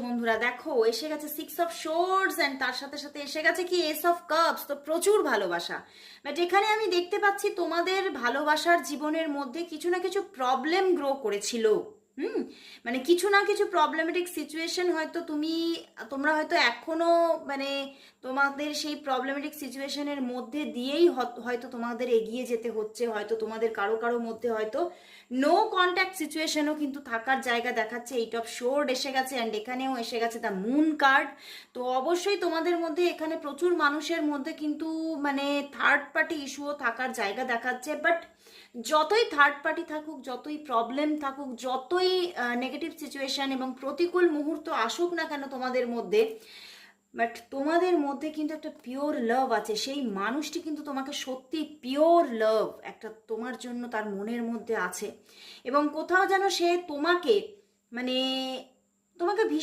বন্ধুরা দেখো এসে গেছে 6 অফ শোর্টস এন্ড তার সাথে সাথে এসে গেছে কি এস অফ কাপস। তো প্রচুর ভালোবাসা, বাট এখানে আমি দেখতে পাচ্ছি তোমাদের ভালোবাসার জীবনের মধ্যে কিছু না কিছু প্রবলেম গ্রো করেছিল। হুম, মানে কিছু না কিছু প্রবলেমেটিক সিচুয়েশন হয়তো তোমরা হয়তো এখনো মানে তোমাদের সেই প্রবলেমেটিক সিচুয়েশনের মধ্যে দিয়েই হয়তো তোমাদের এগিয়ে যেতে হচ্ছে। হয়তো তোমাদের কারো কারো মধ্যে হয়তো নো কন্ট্যাক্ট সিচুয়েশনও কিন্তু থাকার জায়গা দেখাচ্ছে। এইট অফ শোর্ড এসে গেছে অ্যান্ড এখানেও এসে গেছে দ্য মুন কার্ড। তো অবশ্যই তোমাদের মধ্যে এখানে প্রচুর মানুষের মধ্যে কিন্তু মানে থার্ড পার্টি ইস্যুও থাকার জায়গা দেখাচ্ছে। বাট যতই থার্ড পার্টি থাকুক, যতই প্রবলেম থাকুক, যতই নেগেটিভ সিচুয়েশন এবং প্রতিকূল মুহূর্ত আসুক না কেন তোমাদের মধ্যে, বাট তোমাদের মধ্যে কিন্তু একটা পিওর লাভ আছে। সেই মানুষটি কিন্তু তোমাকে সত্যি পিওর লাভ একটা তোমার জন্য তার মনের মধ্যে আছে এবং কোথাও যেন সে তোমাকে মানে তোমাকে ভীষণ